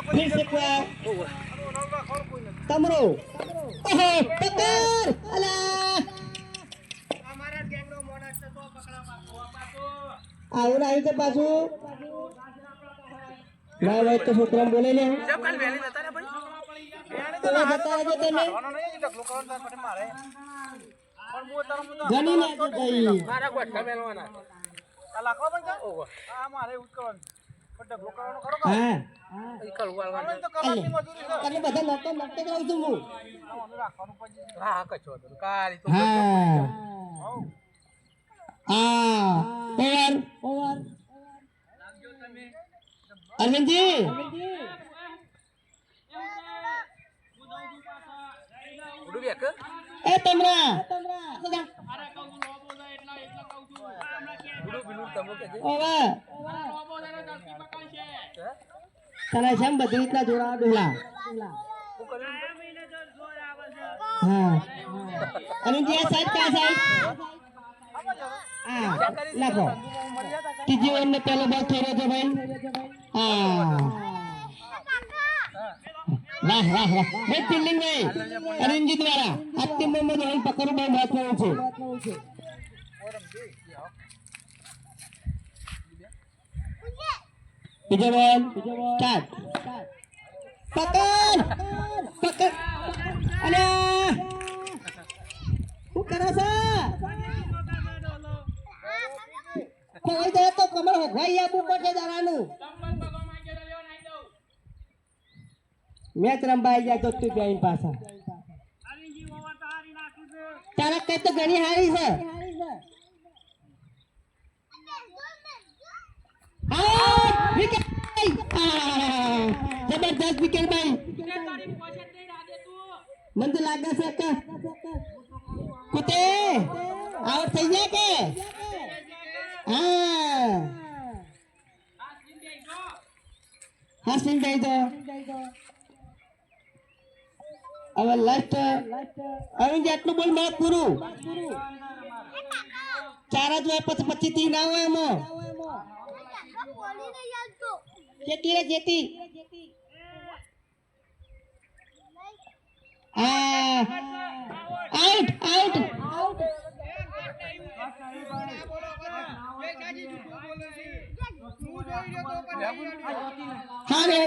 फिर से तमरो ओहो पकड़ अला आउर आई तो बाजू ना भाई तो सूत्रम बोले ले जब कल वेली बता रे भाई तो बता जो तने गनी ना तो गई मारा गोठा मेलवाना लाखो बन जा ओहो आ मारे उठकवन પણ ડગલો કરવાનો ખરો કા હા ઈ કળવાલ વાળો તો કલાકની મજૂરી છે તને બધા નટો નટે જ રહું છું હું આનું રાખવાનું પછી હા હા કચો તો કારી તો હા ઓવર લાગજો તમે અરવિંદજી ઉડુ બેક એ તમરા અરે કહું લોબો જાય એટલા એટલા કહું છું ઉડુ બિલુ તમો કે ઓવર લોબો જાય દસકી પકડ છે તને જેમ બધી રીતના જોડા ડોલા હું કર્યું 2 મહિને જો જોર આવે છે હા અને જે સાઈડ કા સાઈડ હા લાખો ત્રીજી ઓવર ને પહેલો બોલ થઈ રહ્યો છે ભાઈ હા વાહ વાહ વાહ બેટ ફિલ્ડિંગ ભાઈ અરવિંદજી દ્વારા અંતિમ બોલમાં રન પકડવું બહુ મહત્વનું છે બીજો બોલ સ્ટાર્ટ પકડ પકડ અલ્યા હું કરો છો કોઈ દે તો કમર હોભાઈ આપું પડશે દારાનું મેચ રંબાઈ જાય તો તું બેન પાછા તારા કઈ તો ઘણી હારી છે વિકેટ જબરદસ્ત વિકેટ ભાઈ મને તો લાગે છે કે કુતે આઉટ થઈ જાય કે હા હાસ્પિંગ દઈ દો હવે લાસ્ટ અરુણ આટલું બોલ મેચ પૂરું 4 જ હોય પછી 25 થી ના હોય એમાં જેતી રે જેતી આઉટ આઉટ હા રે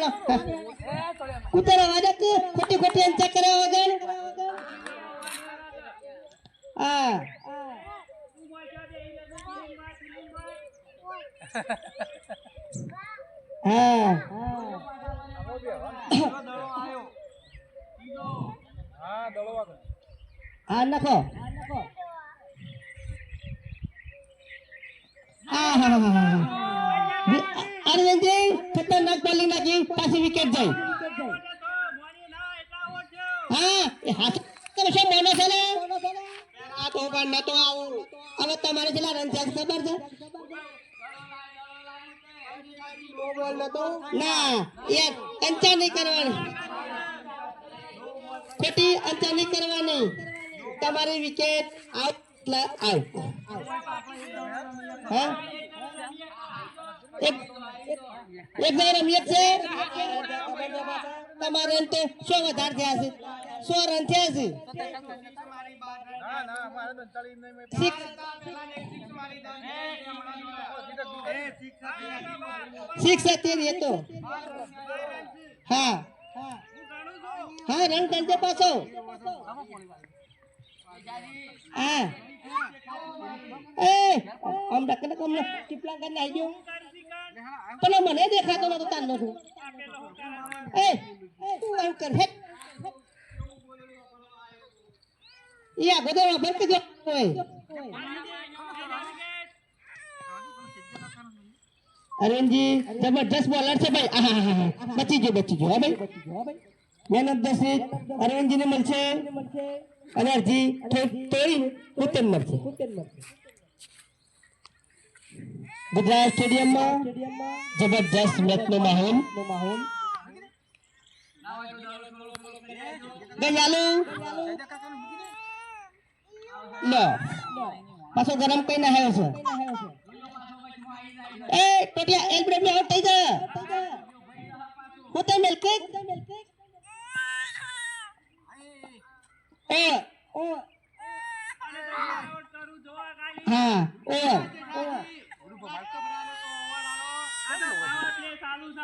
ઉતર વાદક ખોટી ખોટી અંચા કરે વગર હા હા હા નાખો અરવિંદજી ખતરનાક બોલિંગ નાખી પાછી વિકેટ જાય હા એ હાથ કરશે બોનો છે ને આ તો પણ નતો આવું હવે તમારે કેટલા રન છે ખબર છે બોલ નતો ના યાર અંચા નહીં કરવાની ખોટી અંચા નહીં કરવાની તમારી વિકેટ આઉટ આઉટ હા એક રમીએ છે તમારે રન તો 100 વધારે થયા છે 100 રન થયા છે સિક્સ હતી તો હા હા રન કરજે પાછો હા એ આમ ડકને કમને ટીપલા કરીને આવી ગયો પણ મને દેખાતો નતો તારનો છું એ તું આમ કર હે યા બધો બંધ જો હોય અરવિંદજી જબરદસ્ત બોલર છે ભાઈ બચી ગયો હા ભાઈ man of the seat Arvindji ને મળશે અને અરજી તોડી ઉત્તર મળશે ગુજરાત સ્ટેડિયમમાં જબરદસ્ત મેચનો માહોલ ગયાલુ લો પાછો ગરમ કઈ ના આવ્યો છે એ ટોટિયા એલબીડબ્લ્યુ આઉટ થઈ જા હોતે મિલકે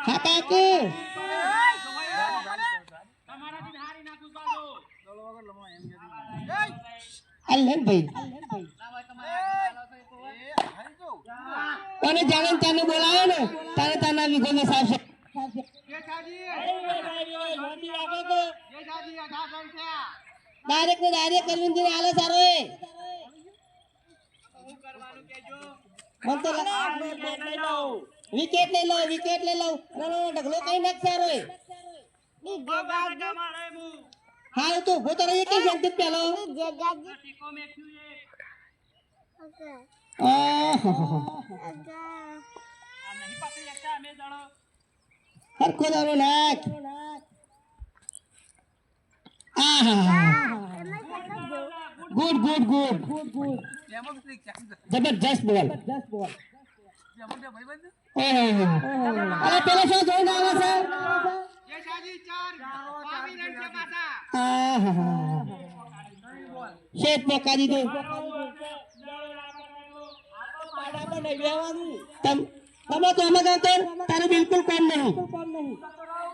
હા કાકી અલ્લે ભાઈ કોને જાણે તને બોલાવે ને તારે તાના વિગો મે સાહેબ ડાયરેક્ટ ને ડાયરેક્ટ અરવિંદ ને આલે સારો એ મન તો વિકેટ લઈ લો ઢગલો કઈ નાખ સારો એ હા તો ઉભો તો રહી કે જંત પેલો હરખો દારો નાખ ગુડ જબરજસ્ત બોલ અરે પેલો શું જોઈને આવે છે શેઠ મોકા દીધું તમે તો અમે ગાતો તારું બિલકુલ કામ નહીં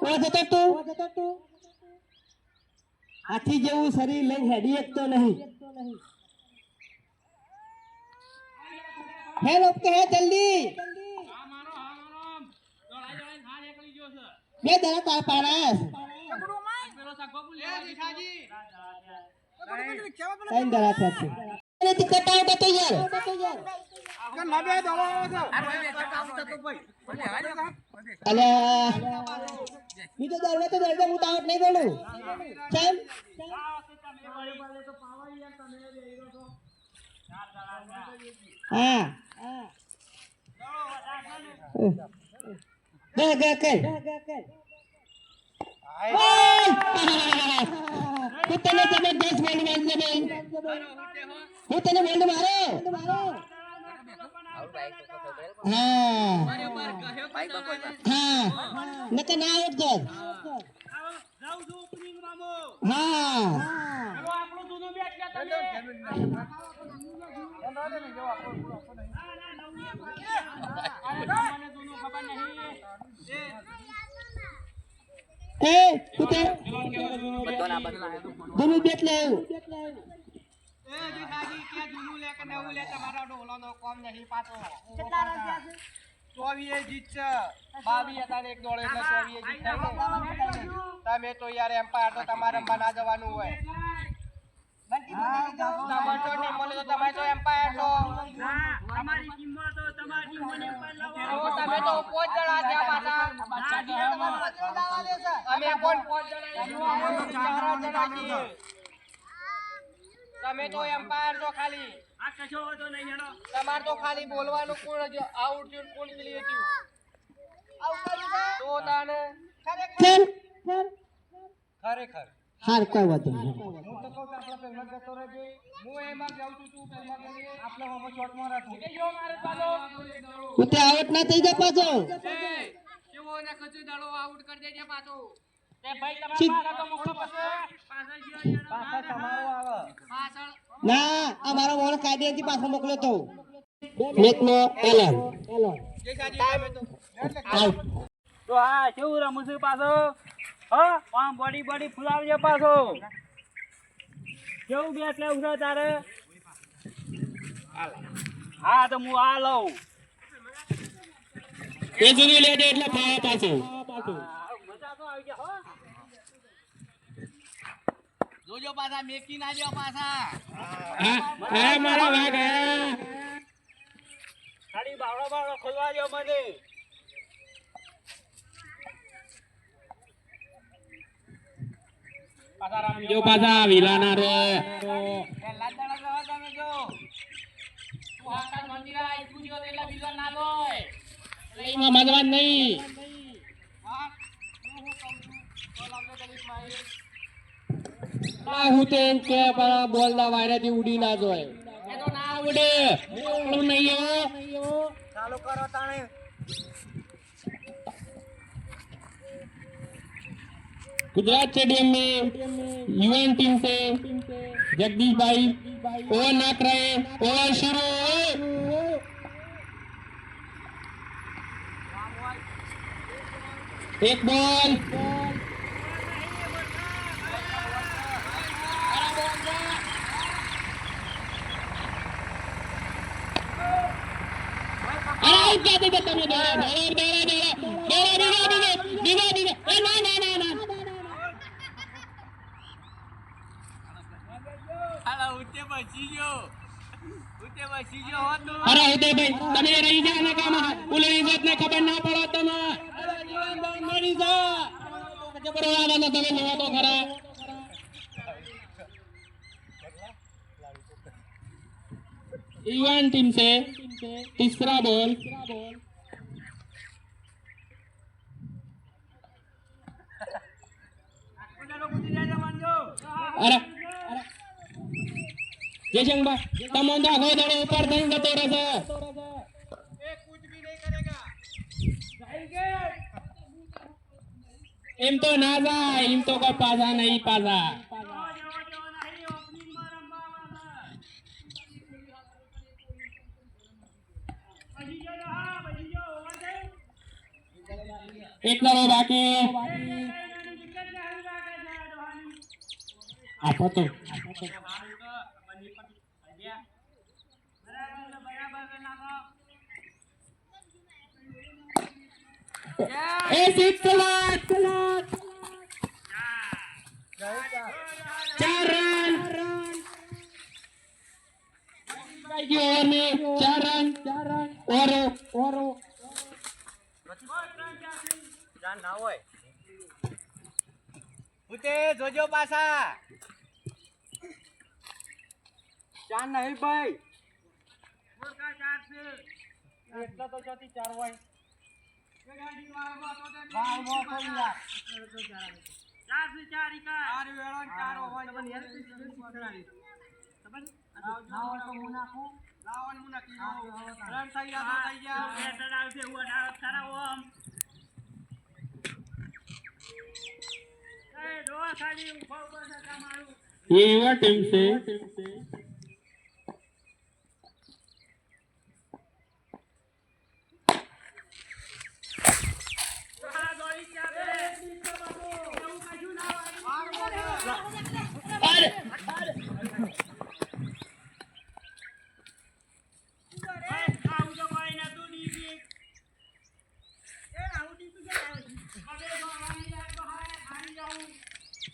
ઓ જતો તું હાથી જેવું શરીર લઈને હેડી એકતો નહીં હે લોક કે હે જલ્દી બે દરા તાર પાડા કઈ દરા છે અરે ટિકટ આઉટ તો યાર અલ્યા બીજો દરવા તો દરવા હું આઉટ નહીં બોલું કેમ હા ગે કર હું તને જબરદસ્ત બોલ મારને નહીં હું તને બોલ મારો હા નકે ના આઉટ કર હા એ તું તે દુનુ બેટ લે તમે તો યાર એમ્પાયર તો તમારે રમવા જવાનું હોય તમે તો એમ્પાયર છો તમે તો 5 જણા થયા પાછા અમે કોણ 5 જણા તમે તો એમ્પાયર છો ખાલી તમારે તો ખાલી બોલવાનું કોણ આઉટ કોણ પેલી હતી તો તાને ખરેખર હાર કોઈ વાત નહીં હું એમાં જાઉં છું તું પહેલા કરીએ આપણે હવે શોર્ટમાં રાખું તું તે આઉટ ના થઈ જા પાછો કેવો ને ખચુ દાડો આઉટ કરી દેજે પાછો તે ભાઈ તમારા તો મોકલો પાછળ તમારો આવે પાછળ ના આ મારો મોણ કાઢીથી પાછો મોકલ્યો તો મેચ નો એલન જે સાજી તમે તો આઉટ તો આ કેવું રમું છું પાછો આમ બોડી ફુલાવજે પાછો કેવું બેટ લેવું છે તારે હા તો હું આ લઉં એ જુદી લેજે એટલે ખાવા પાછો મજા તો આવી ગયા હો જોજો પાછા મેકી ના જો પાછા હા મારા વાગ ખાલી બાવડો ખોલવા દો મને જો પાછા વિલાના રે પહેલા દાડા તમે જો તું આકાશ મંદિર આઈ પૂછ્યો એટલે વિલન ના દોય એમાં મજવાન નહીં હા હું કહું છું તો લાગે દલિત માઈ હું તો એમ કે બોલ ના વાયરાથી ઉડી ના જોય એ તો ના ઉડે ઓલું નહીં હો ચાલુ કરો તાણે गुजरात स्टेडियम में यूएन टीम से जगदीश भाई ओवर नाक रहे ओवर शुरू एक बॉल अरे आउट क्या देते तुमने दौड़ा ना હાલા ઉતે બચી ગયો હોત તું અરે ઉદય ભાઈ તમે રહી જા ને કામ ઉલરી ઇજ્જત ને ખબર ના પડો તમે મરી જા જબરવાના તમે લેવા તો ખરા इवन टीम से तीसरा बॉल अरे जयशंकर भाई तमंदा हो दड़ो ऊपर देंगे थोड़ा सा कुछ भी नहीं करेगा इम तो ना जा इम तो कोई पासा नहीं पासा एक करो बाकी apa tuh telat 4 run lagi over में 4 run और જાન ના હોય ઉતે જોજો પાછા ચાર નહીં ભાઈ મોરકા 4 છે એટલા તો ચોથી 4 હોય એ ગાડી વાળવા તો દે વાહ વાહ કરી યાર 4 से 4 इका 4 વેળો 4 હોય તમને યાર શીખડાવી ખબર લાવો તો હું નાખું લાવો ને હું નાખી રન થઈ ગયા બેટર આવશે હું સારા ઓમ એ દો ખાલી ઉભો ઉભો કામારું ये युवा टीम से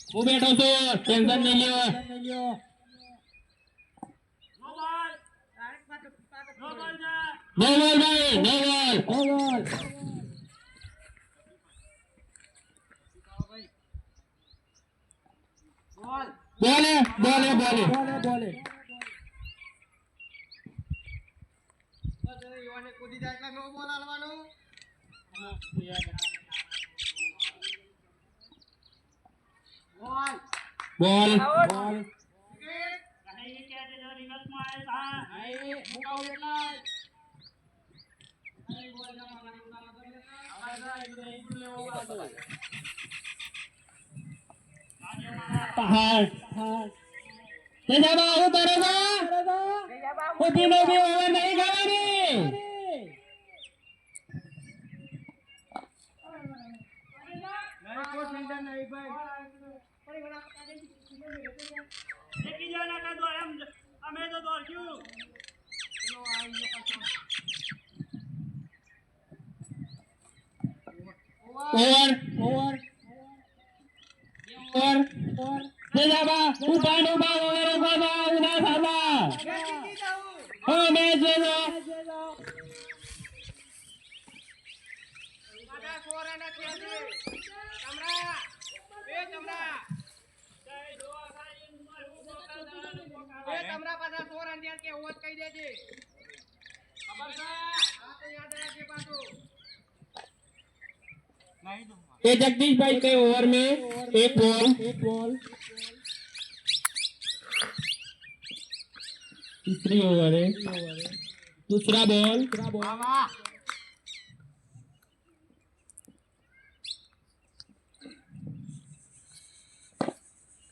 वो बैठो सो टेंशन नहीं लियो नो बॉल भाई नो बॉल बोले યુવાને કૂદી જાય એટલે નો બોલ આલવાનો बॉल पहाड़ वो करेगा वो तीनों भी ओवर नहीं करेंगे ओवर उठा उना साला हो मैच ले लो બધા સોરા નથી આજે તમરા એ તમરા પાછા સોરા ને કે હોત કહી દેજે ખબર છે આ તો યાદ રાખજે પાછું ये जगदीश भाई के ओवर में एक बॉल तीसरी ओवर है दूसरा बॉल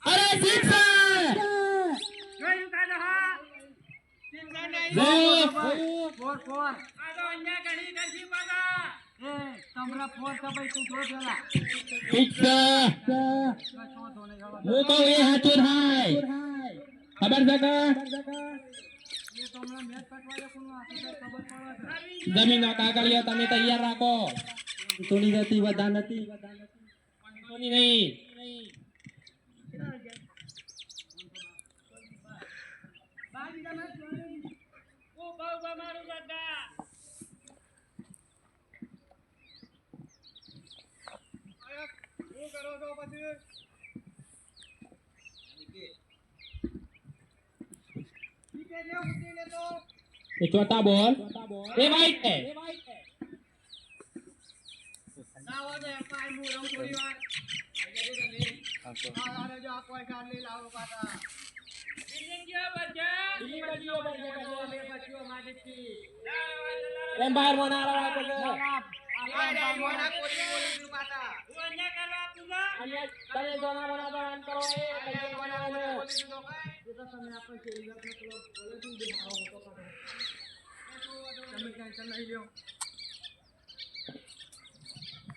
अरे सिक्सर ફોર ફોર આ તો અહીંયા ઘણી કરશી પાછા તમરા ફોન કબાઈ તું જો પેલા ઠીક છે હું કહું એ હાચું થાય ખબર છે કે એ તો હમણાં મેચ પટવાડે કોણ આખી ખબર પડે છે જમીનનો કાગળિયો તમે તૈયાર રાખો થોડી નથી વધા નથી થોડી નહીં એ ચોથા બોલ એ વાઈટ છે એમ બહાર મોના આવે છે તમે જોના બનાવવા આન કરો એ કઈ બનાવવાનું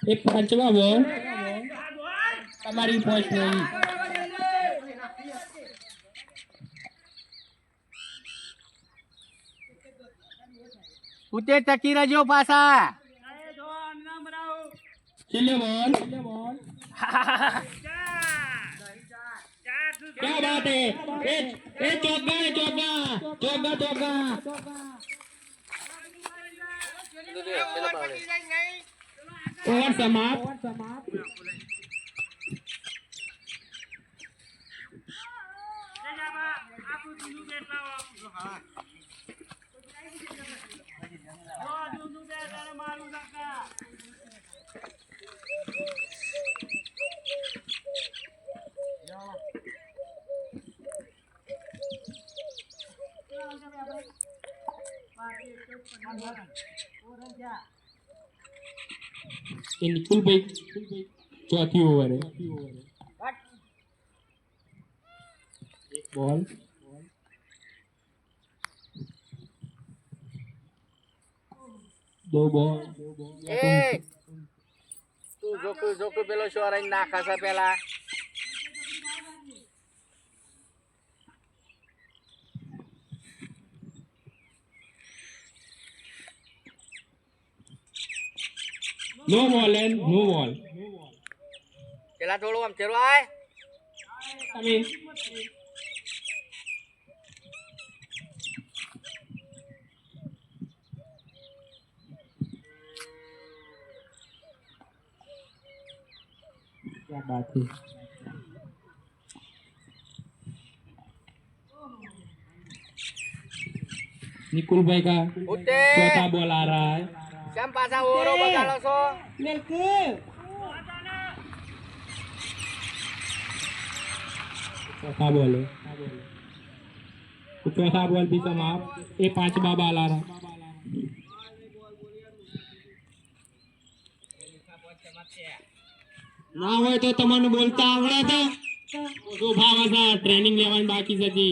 એક પાંચમા બોલ તમારી પોસ્ટ નહીં ઉતે ટકી રહેજો પાછા છેલ્લે બોલ क्या बात है ए चौका ओवर समाप्त ये निकुल भाई चौथी ओवर है एक बॉल दो बॉल એ તું જોકુ પેલો શોરાઈ નાખા છે પેલા नो बॉल है नो बॉल પેલા થોડું આમ ચેરો આય कमिंग क्या बात है निकुल भाई का ઉતે चौथा बॉल आ रहा है કેમ પાછા ઓવરો બગાડો છો चौथा बॉल है तो चौथा बॉल भी समाप्त ये पांचवा बॉल आ रहा ना हो तो तमने बोलता आवड़े तो जो भाव था ट्रेनिंग लेवानी बाकी थी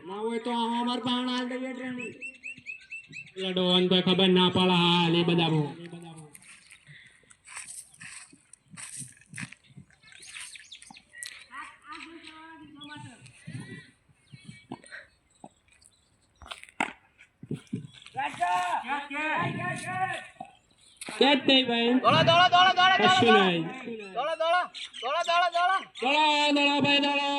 ना हो तो हमार पाण हाल दे ट्रेनिंग लडोन तो खबर ना पड़ा हाल ये बदा वो कैच नहीं भाई દોડો દોડો દોડો દોડો कशु नहीं દોડો દોડો દોડો દોડો દોડો दौड़ो भाई दौड़ो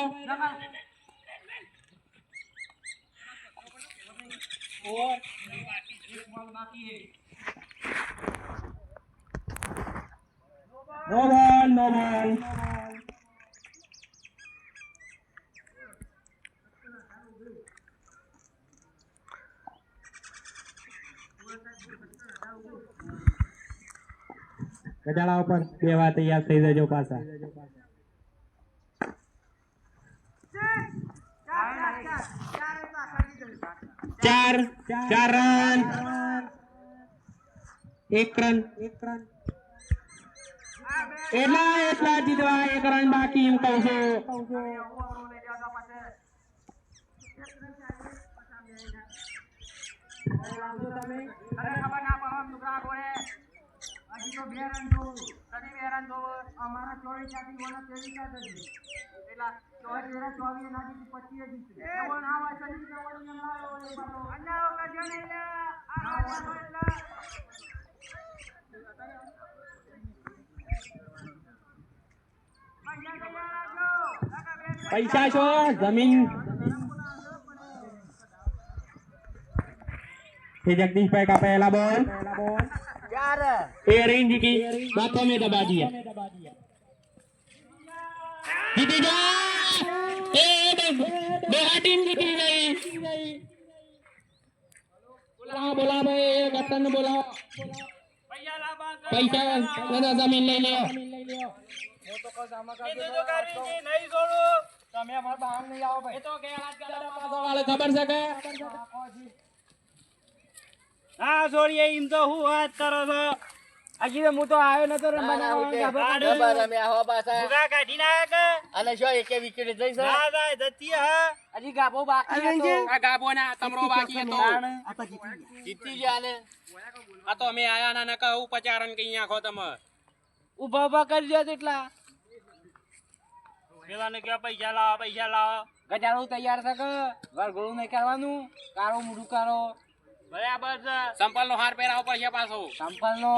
नो बॉल नो बॉल ગજાળા ઉપર બેવા તૈયાર થઈ જજો પાછા ચાર રન એક રન એટલા જીતવા એક રન બાકી એમ કહું છું હજી તો 2 રન જોવું કદી 2 રન જોવો અમારા 24 સાથી ઓના 23 સાથ જ પેલા 24 24 નાખી 25 જીતે એવો ના હોય સની ના હોય ના હોય બાતો અલ્લાહ કરજો ને આ એટલે પૈસા છો જમીન जगदीश भाई का पहला बॉल यार ए रेंज की बातों में दबा दिया जीती जा दो टीम जीती गई बोला भाई कैप्टन ने बोला पैसा जमीन ले लियो वो तो कल जामा का नहीं छोड़ो તમે અમાર બહાર નહીં આવો ભાઈ એ તો ગેલા वाले खबर से के હા છોડીએ એમ તો હું વાત કરો છો હજી તો હું તો આવ્યો નતો રમવા કાઢી નાખે અને શું એકે વિકેટ જઈ છે ના જાય જતી હા હજી ગાબો બાકી હતો આ ગાબો ના તમરો બાકી હતો જીતી ગયા ને આ તો અમે આયા ના નકા હું 50 રન કઈ આખો તમે ઉભા ઉભા કરી દો તેટલા પેલાને કે પૈસા લાવો ગજારો તૈયાર છે કે વરગોળું નહીં કરવાનું કાળો મૂડું કરો બરાબર છે સંપલ નો હાર પહેરાવો પછી પાછો સંપલ નો